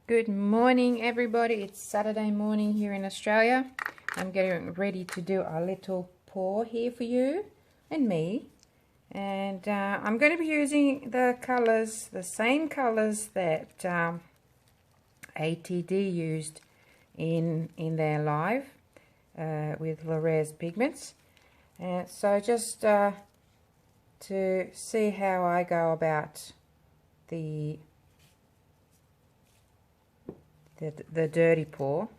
Good morning, everybody. It's Saturday morning here in Australia. I'm getting ready to do a little pour here for you and me. And I'm going to be using the colours, the same colours that ATD used in their live with Le'Rez Pigments. So just to see how I go about the dirty pour,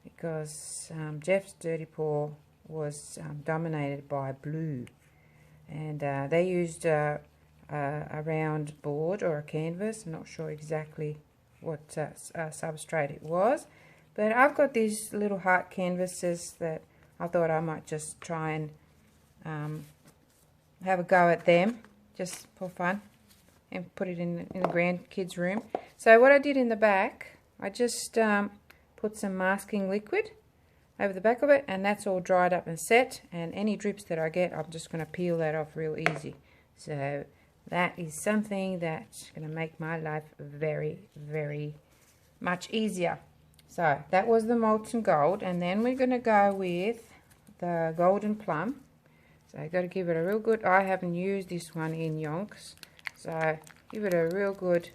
because Jeff's dirty pour was dominated by blue, and they used a round board or a canvas. I'm not sure exactly what substrate it was, but I've got these little heart canvases that I thought I might just try and have a go at them just for fun and put it in the grandkids room. So what I did in the back, I just put some masking liquid over the back of it, and that's all dried up and set, and any drips that I get, I'm just going to peel that off real easy. So that is something that's going to make my life very, very much easier. So that was the molten gold, and then we're going to go with the golden plum. So I've got to give it a real good, I haven't used this one in yonks, so give it a real good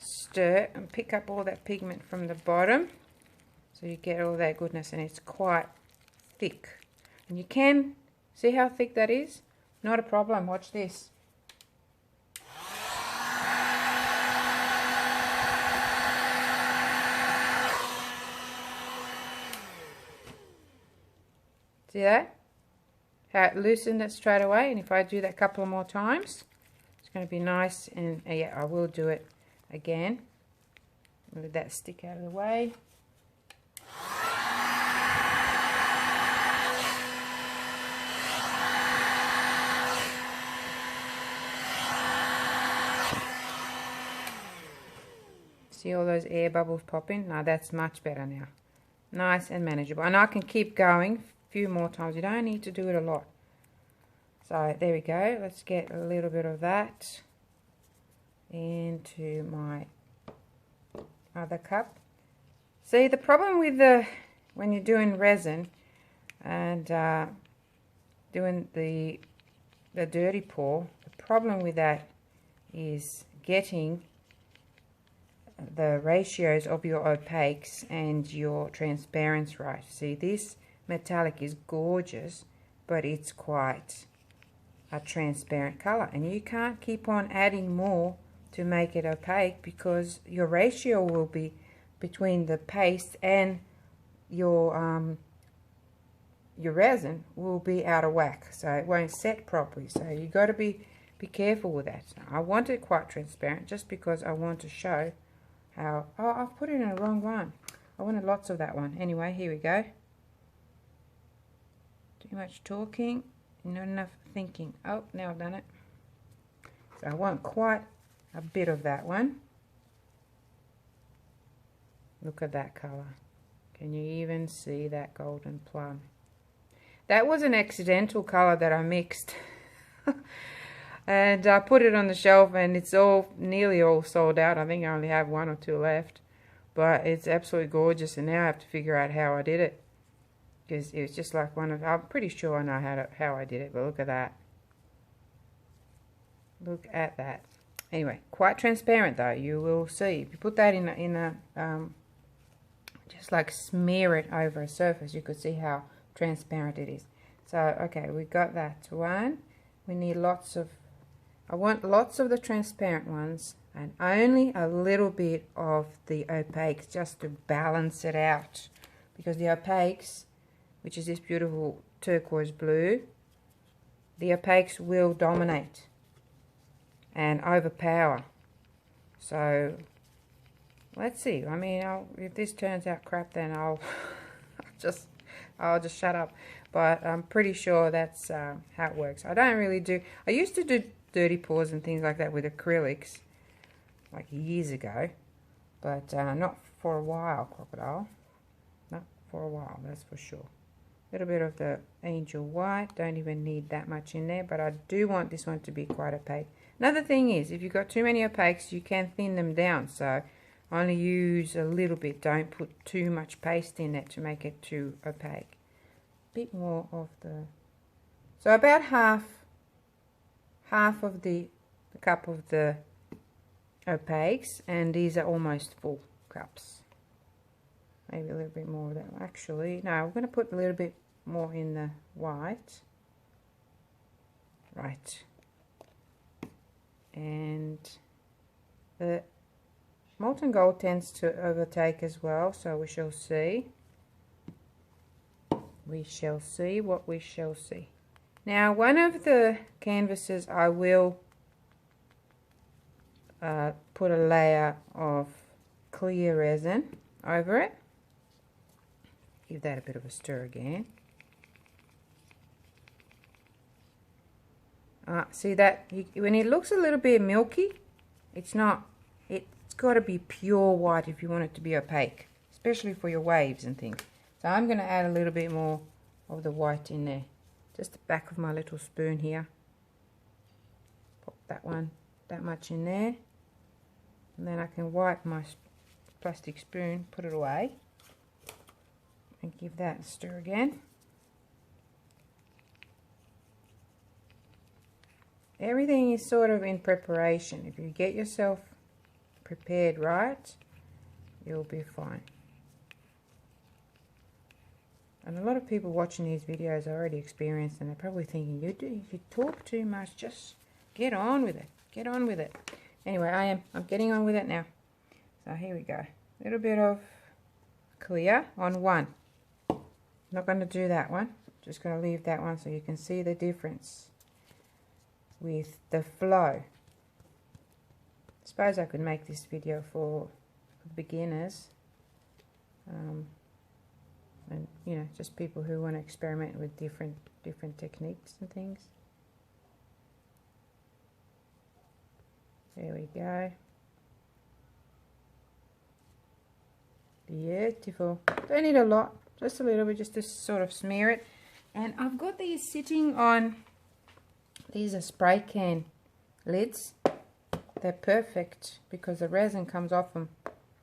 stir and pick up all that pigment from the bottom, so you get all that goodness, and it's quite thick, and you can see how thick that is. Not a problem. Watch this. See that? How it loosened it straight away, and if I do that a couple of more times, it's going to be nice. And yeah, I will do it again. Move that stick out of the way. See all those air bubbles popping? Now that's much better now. Nice and manageable. And I can keep going a few more times. You don't need to do it a lot. So there we go. Let's get a little bit of that into my other cup. See, the problem with when you're doing resin and doing the dirty pour, the problem with that is getting the ratios of your opaques and your transparents right. See, this metallic is gorgeous, but it's quite a transparent color, and you can't keep on adding more to make it opaque, because your ratio will be between the paste and your resin will be out of whack, so it won't set properly. So you got to be careful with that. Now, I want it quite transparent just because I want to show how. Oh, I've put it in the wrong one. I wanted lots of that one. Anyway, here we go. Too much talking, not enough thinking. Oh, now I've done it. So I want quite a bit of that one. Look at that color. Can you even see that golden plum? That was an accidental color that I mixed. And I put it on the shelf, and it's nearly all sold out. I think I only have 1 or 2 left, but it's absolutely gorgeous. And now I have to figure out how I did it, because it was just like I'm pretty sure I know how I did it, but look at that. Look at that. Anyway, quite transparent though. You will see if you put that in a just like smear it over a surface, you could see how transparent it is. So okay, we got that one. We need lots of. I want lots of the transparent ones and only a little bit of the opaques, just to balance it out, because the opaques, which is this beautiful turquoise blue, the opaques will dominate and overpower. So let's see. I mean, if this turns out crap, then I'll just shut up. But I'm pretty sure that's how it works. I don't really do. I used to do dirty pours and things like that with acrylics, like years ago, but not for a while, Crocodile. Not for a while, that's for sure. A little bit of the angel white. Don't even need that much in there, but I do want this one to be quite opaque. Another thing is, if you've got too many opaques, you can thin them down. So only use a little bit. Don't put too much paste in it to make it too opaque. Bit more of the, so about half of the cup of the opaques, and these are almost full cups. Maybe a little bit more of that. Actually, no, we're going to put a little bit more in the white. Right. And the molten gold tends to overtake as well, so we shall see. We shall see what we shall see. Now, one of the canvases I will put a layer of clear resin over it. Give that a bit of a stir again. See that? When it looks a little bit milky, it's not. It's got to be pure white if you want it to be opaque, especially for your waves and things. So I'm going to add a little bit more of the white in there. Just the back of my little spoon here. Pop that much in there. And then I can wipe my plastic spoon, put it away, and give that a stir again. Everything is sort of in preparation. If you get yourself prepared right, you'll be fine. And a lot of people watching these videos are already experienced, and they're probably thinking, you talk too much, just get on with it. Get on with it. Anyway, I'm getting on with it now. So here we go. A little bit of clear on one. Not going to do that one. Just going to leave that one so you can see the difference with the flow. I suppose I could make this video for beginners. And you know, just people who want to experiment with different techniques and things. There we go. Beautiful. Don't need a lot, just a little bit, just to sort of smear it. And I've got these sitting on, these are spray can lids. They're perfect because the resin comes off them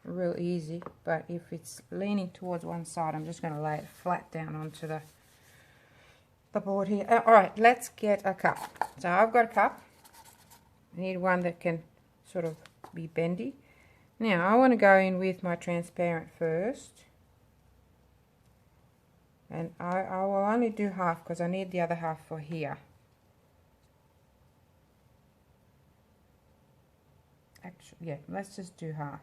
real easy, but if it's leaning towards one side, I'm just going to lay it flat down onto the board here. Alright, let's get a cup. So I've got a cup. I need one that can sort of be bendy. Now I want to go in with my transparent first, and I will only do half because I need the other half for here. Actually, yeah, let's just do half.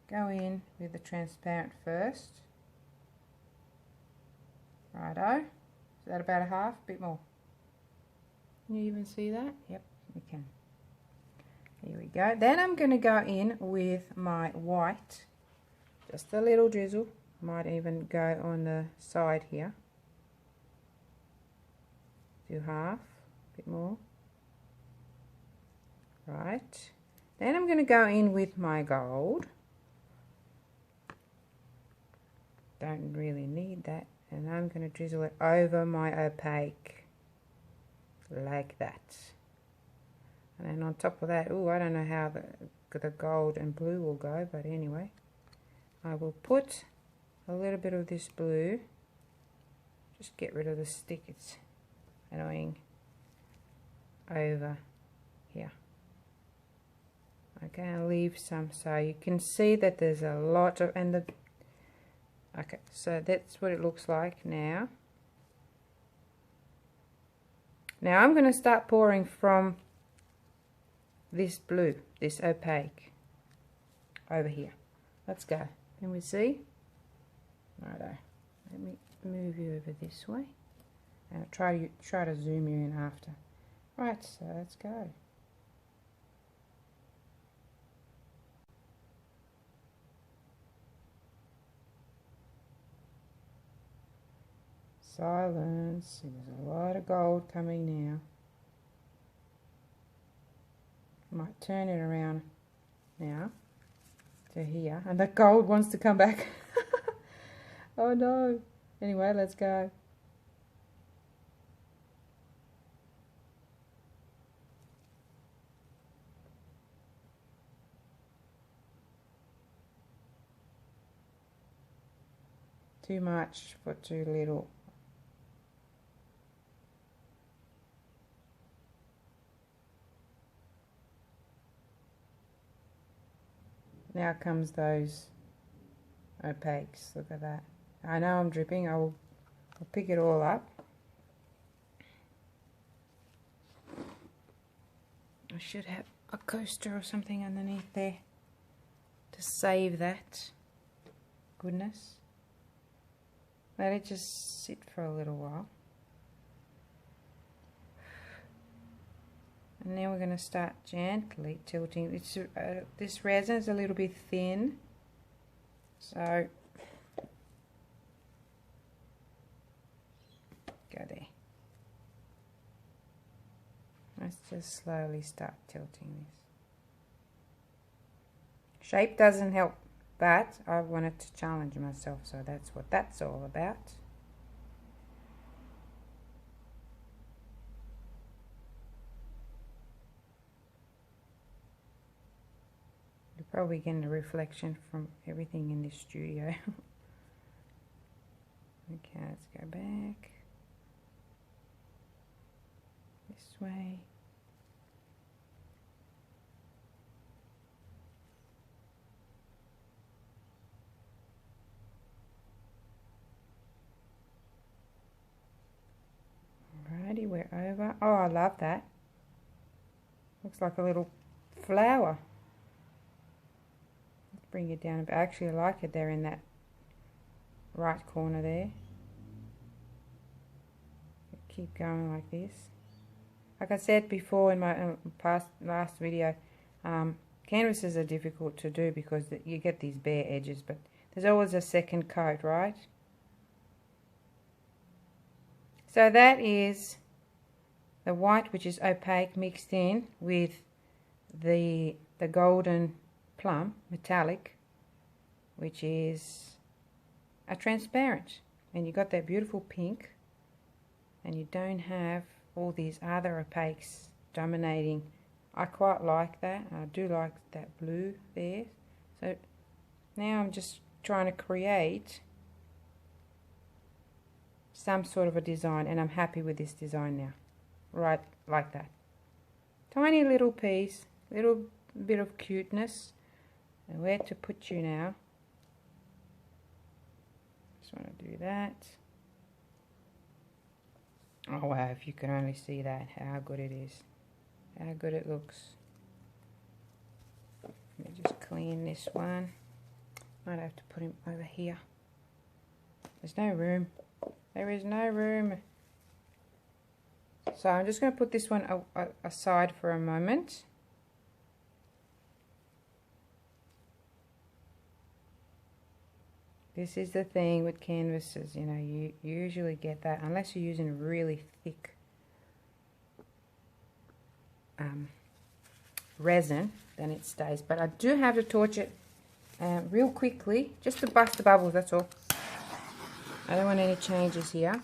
Go in with the transparent first. Righto. Is that about a half? Bit more. Can you even see that? Yep, we can. Here we go. Then I'm going to go in with my white. Just a little drizzle. Might even go on the side here. Do half. Bit more. Right. Then I'm going to go in with my gold. Don't really need that, and I'm going to drizzle it over my opaque like that. And then on top of that, I don't know how the gold and blue will go, but anyway, I will put a little bit of this blue. Just get rid of the stick, it's annoying, over here. Okay, I'll leave some so you can see that there's a lot of, and the okay, so that's what it looks like now. Now I'm going to start pouring from this blue, this opaque, over here. Let's go. Can we see? Righto. Let me move you over this way, and I'll try to zoom you in after. Right, so let's go. Silence. There's a lot of gold coming now. Might turn it around now to here, and the gold wants to come back. Oh no. Anyway, let's go. too much for too little. Now comes those opaques. Look at that. I know I'm dripping. I'll pick it all up. I should have a coaster or something underneath there to save that goodness. Let it just sit for a little while. And now we're going to start gently tilting. This resin is a little bit thin, so go there. Let's just slowly start tilting this. Shape doesn't help, but I wanted to challenge myself, so that's what that's all about. You're probably getting a reflection from everything in this studio. Okay, let's go back this way. Alrighty, we're over. Oh, I love that. Looks like a little flower. Let's bring it down a bit. Actually, I like it there in that right corner there. Keep going like this. Like I said before in my last video, canvases are difficult to do because you get these bare edges, but there's always a second coat, right? So that is the white, which is opaque, mixed in with the golden plum, metallic, which is a transparent. And you got that beautiful pink, and you don't have all these other opaques dominating. I quite like that. I do like that blue there. So now I'm just trying to create some sort of a design, and I'm happy with this design now. Right, like that. Tiny little piece, little bit of cuteness. And where to put you now? Just want to do that. Oh wow, if you can only see that, how good it is. How good it looks. Let me just clean this one. Might have to put him over here. There's no room. There is no room. So I'm just going to put this one aside for a moment. This is the thing with canvases, you know, you usually get that unless you're using really thick resin, then it stays. But I do have to torch it real quickly, just to bust the bubbles, that's all. I don't want any changes here.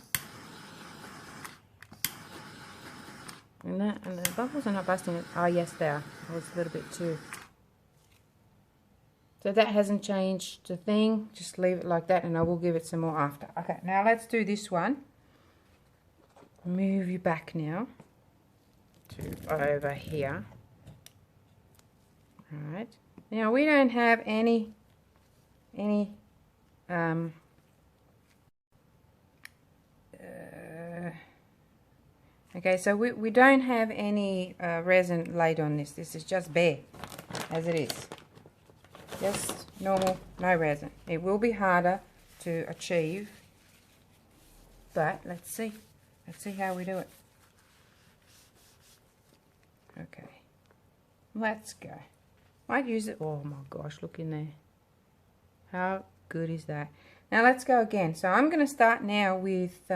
And the bubbles are not busting. Oh yes, they are. I was a little bit too. So that hasn't changed the thing. Just leave it like that, and I will give it some more after. Okay, now let's do this one. Move you back now to over here. All right. Now we don't have any okay, so we don't have any resin laid on this. This is just bare, as it is. Just normal, no resin. It will be harder to achieve, but let's see. Let's see how we do it. Okay, let's go. Might use it. Oh my gosh, look in there. How good is that? Now let's go again. So I'm going to start now with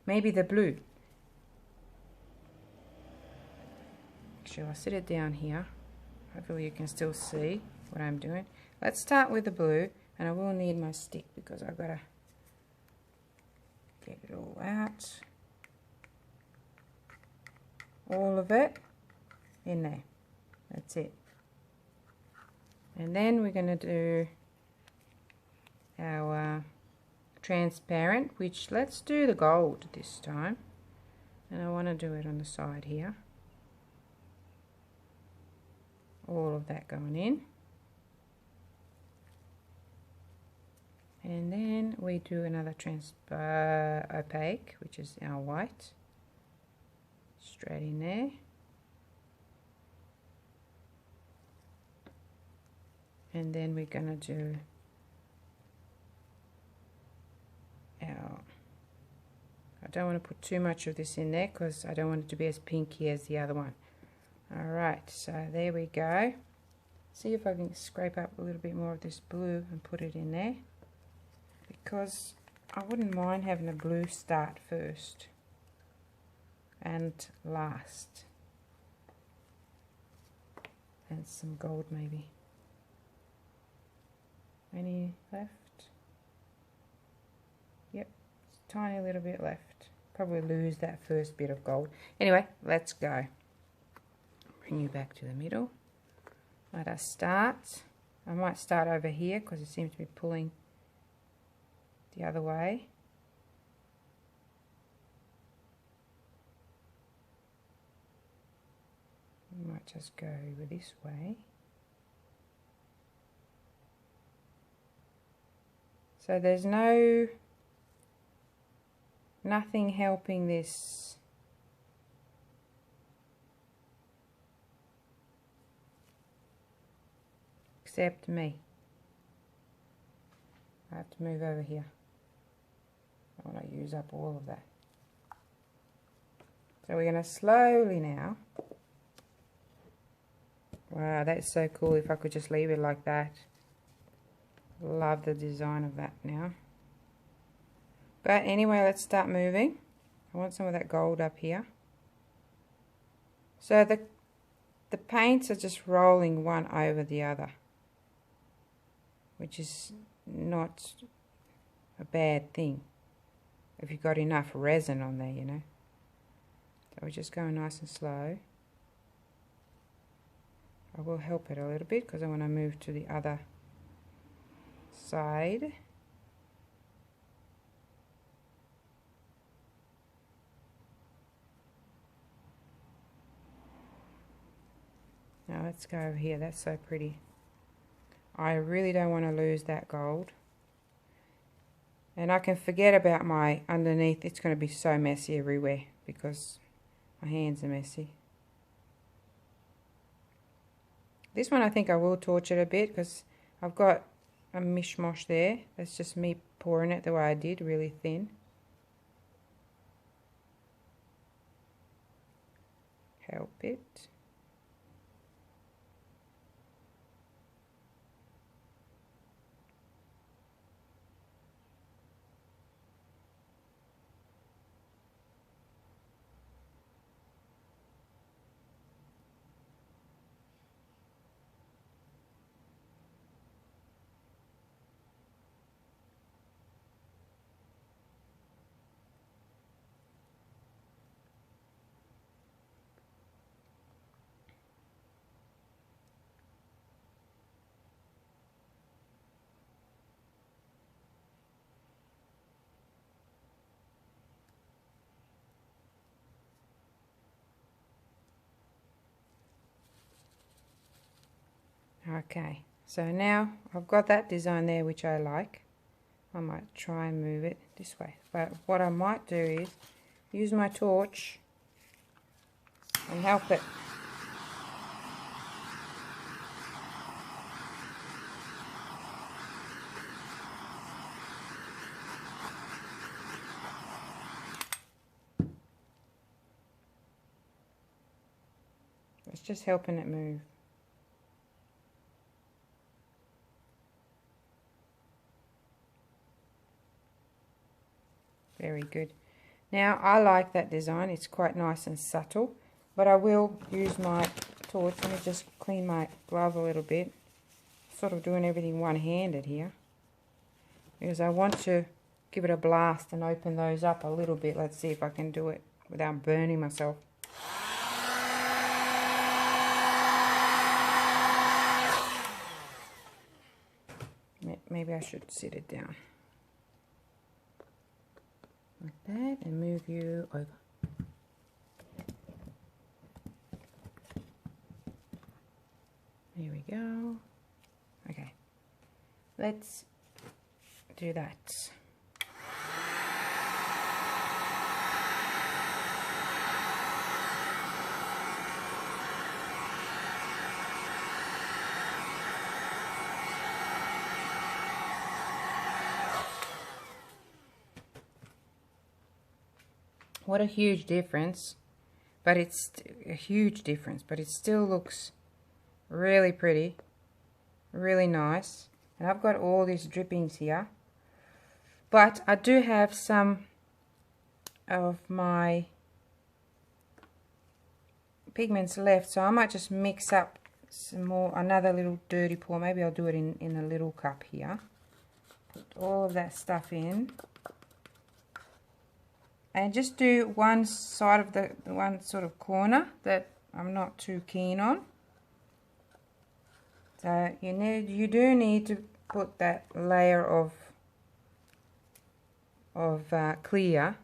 maybe the blue. Actually, I'll sit it down here. Hopefully you can still see what I'm doing. Let's start with the blue, and I will need my stick because I've got to get it all out. All of it in there. That's it. And then we're going to do our transparent, which let's do the gold this time. And I want to do it on the side here. All of that going in. And then we do another opaque, which is our white. Straight in there. And then we're going to do our, I don't want to put too much of this in there because I don't want it to be as pinky as the other one. Alright, so there we go. See if I can scrape up a little bit more of this blue and put it in there, because I wouldn't mind having a blue start first and last, and some gold maybe. Any left? Yep, tiny little bit left. Probably lose that first bit of gold. Anyway, let's go. Bring you back to the middle. Let us start. I might start over here because it seems to be pulling the other way. I might just go over this way. So there's nothing helping this except me. I have to move over here. I want to use up all of that. So we're going to slowly now. Wow, that's so cool. If I could just leave it like that. Love the design of that now. But anyway, let's start moving. I want some of that gold up here. So the paints are just rolling one over the other, which is not a bad thing if you've got enough resin on there, you know. So we're just going nice and slow. I will help it a little bit because I want to move to the other side. Now let's go over here. That's so pretty. I really don't want to lose that gold. And I can forget about my underneath. It's going to be so messy everywhere because my hands are messy. This one I think I will torch it a bit because I've got a mishmash there. That's just me pouring it the way I did, really thin. Help it. Okay, so now I've got that design there which I like. I might try and move it this way, but what I might do is use my torch and help it. It's just helping it move. Very good. Now I like that design. It's quite nice and subtle, but I will use my torch. Let me just clean my glove a little bit. Sort of doing everything one-handed here because I want to give it a blast and open those up a little bit. Let's see if I can do it without burning myself. Maybe I should sit it down. like that, and move you over. Here we go. Okay, let's do that. What a huge difference, but it's a huge difference, but it still looks really pretty, really nice. And I've got all these drippings here, but I do have some of my pigments left, so I might just mix up some more, another little dirty pour. Maybe I'll do it in a little cup here. Put all of that stuff in. And just do one side of the one sort of corner that I'm not too keen on. So you do need to put that layer of clear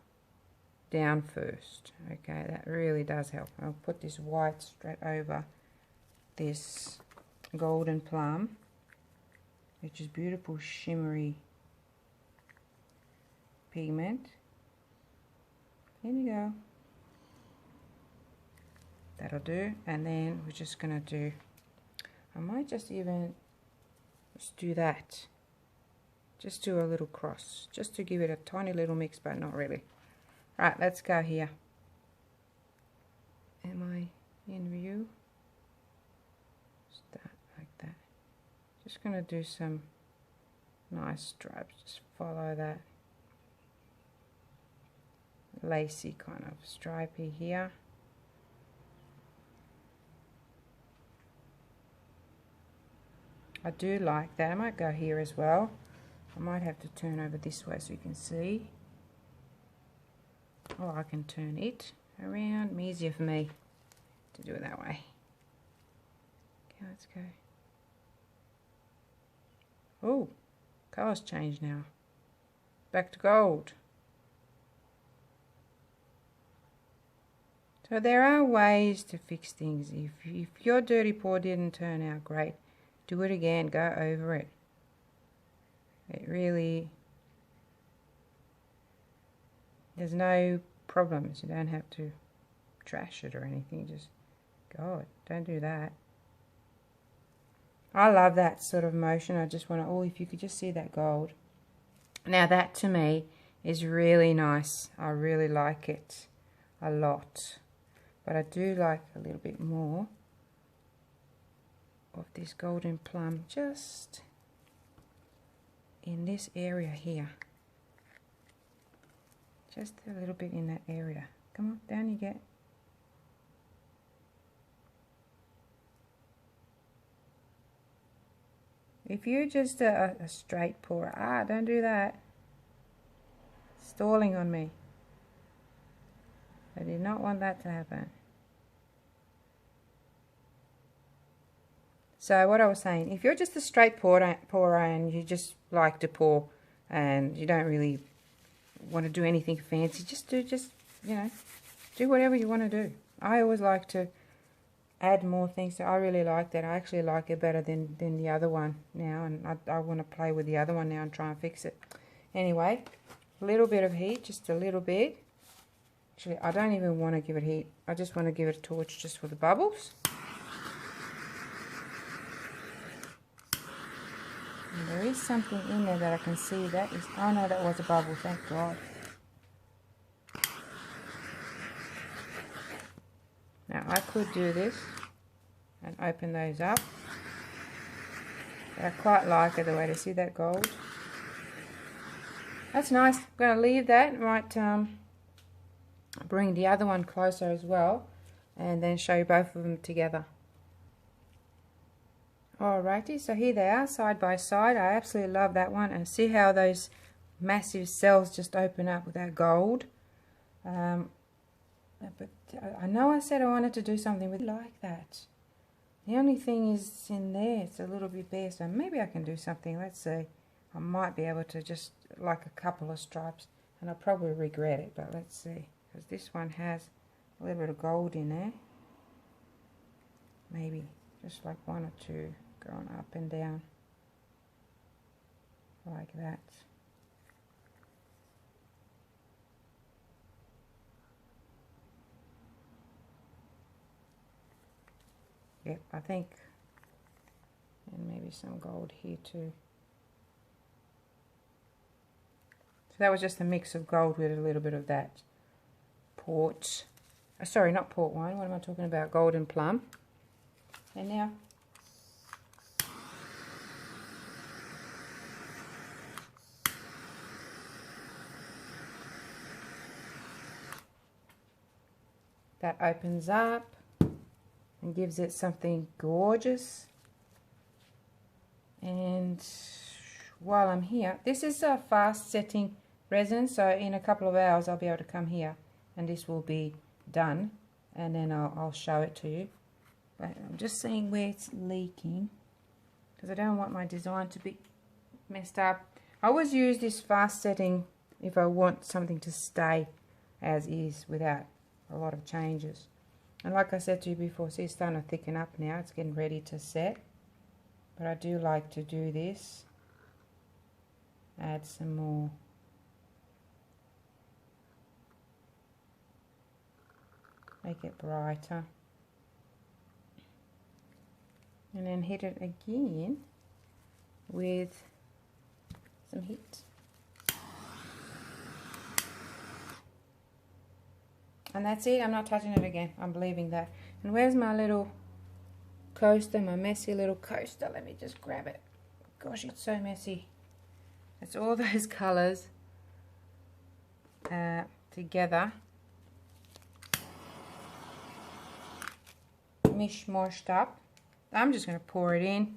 down first. Okay, that really does help. I'll put this white straight over this golden plum, which is beautiful shimmery pigment. Here we go. That'll do. And then we're just gonna do, I might just even just do that. Just do a little cross, just to give it a tiny little mix, but not really. Right, let's go here. Am I in view? Start like that. Just gonna do some nice stripes. Just follow that lacy kind of stripey here. I do like that. I might go here as well. I might have to turn over this way so you can see. Or I can turn it around. Easier for me to do it that way. Okay, let's go. Oh, colour's changed now. Back to gold. So there are ways to fix things. If your dirty pour didn't turn out great, do it again, go over it. It really, there's no problems. You don't have to trash it or anything. Just go it. Don't do that. I love that sort of motion. I just want to, oh, if you could just see that gold. Now that to me is really nice. I really like it a lot. But I do like a little bit more of this golden plum just in this area here. Just a little bit in that area. Come on, down you get. If you're just a straight pour, don't do that. Stalling on me. I did not want that to happen. So what I was saying, if you're just a straight pourer and you just like to pour and you don't really want to do anything fancy, just you know, do whatever you want to do. I always like to add more things. So I really like that. I actually like it better than the other one now, and I want to play with the other one now and try and fix it. Anyway, a little bit of heat, just a little bit. Actually, I don't even want to give it heat. I just want to give it a torch just for the bubbles. And there is something in there that I can see. That is, oh no, that was a bubble, thank God. Now I could do this and open those up. But I quite like it the way to see that gold. That's nice. I'm going to leave that. Might bring the other one closer as well, and then show you both of them together. Alrighty, so here they are side by side. I absolutely love that one, and see how those massive cells just open up with that gold. But I know I said I wanted to do something with like that. The only thing is in there, it's a little bit bare, so maybe I can do something. Let's see. I might be able to just like a couple of stripes. and I'll probably regret it, but let's see, because this one has a little bit of gold in there. Maybe just like one or two going up and down like that. Yep, I think, and maybe some gold here too. So that was just a mix of gold with a little bit of that port, sorry, not port wine, what am I talking about, golden plum. And now that opens up and gives it something gorgeous. And while I'm here, this is a fast setting resin, so in a couple of hours I'll be able to come here and this will be done, and then I'll show it to you. But I'm just seeing where it's leaking because I don't want my design to be messed up. I always use this fast setting if I want something to stay as is without a lot of changes. And like I said to you before, see, it's starting to thicken up now. It's getting ready to set. But I do like to do this. Add some more. Make it brighter. And then hit it again with some heat. And that's it. I'm not touching it again. I'm leaving that. And where's my little coaster, my messy little coaster? Let me just grab it. Gosh, it's so messy. It's all those colours together. Mishmashed up. I'm just going to pour it in.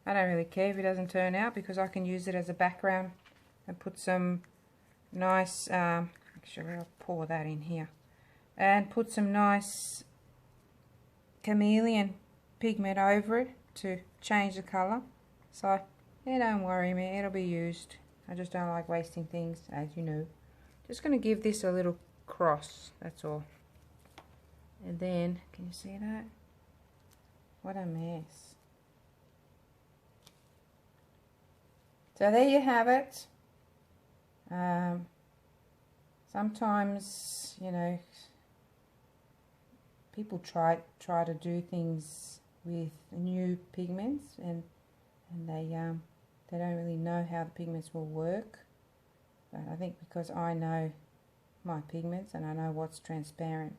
I don't really care if it doesn't turn out because I can use it as a background and put some nice, actually I'll pour that in here. And put some nice chameleon pigment over it to change the colour. So, yeah, don't worry me, it'll be used. I just don't like wasting things, as you know. Just going to give this a little cross, that's all. And then, can you see that? What a mess. So there you have it. Sometimes, you know, people try to do things with new pigments and they don't really know how the pigments will work. But I think because I know my pigments and I know what's transparent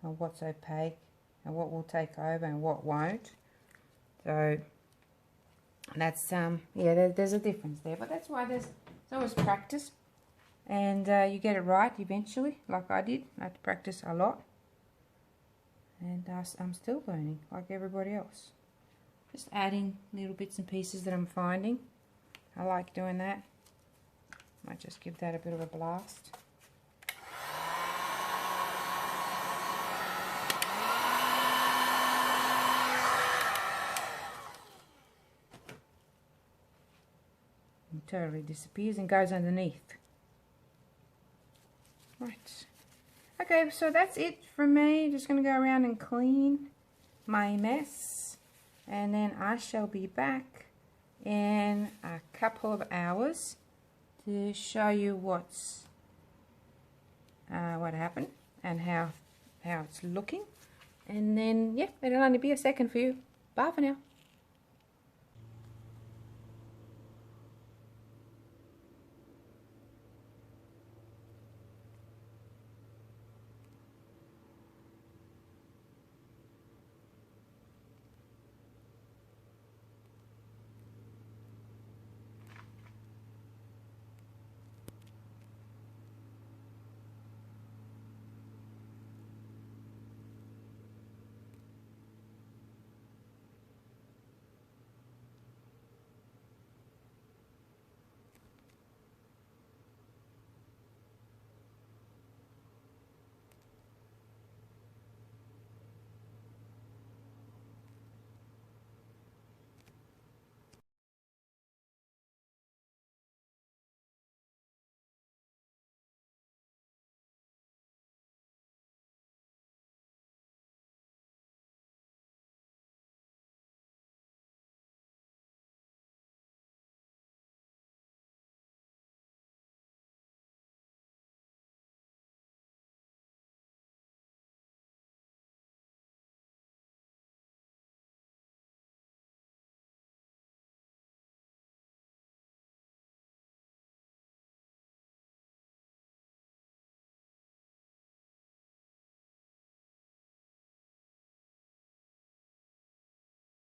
and what's opaque and what will take over and what won't. So that's yeah, there's a difference there, but that's why there's always practice, and you get it right eventually, like I did. I had to practice a lot. And I'm still learning like everybody else. Just adding little bits and pieces that I'm finding. I like doing that. Might just give that a bit of a blast. It totally disappears and goes underneath. Right. Okay, so that's it from me. Just going to go around and clean my mess. And then I shall be back in a couple of hours to show you what happened and how it's looking. And then, yeah, it'll only be a second for you. Bye for now.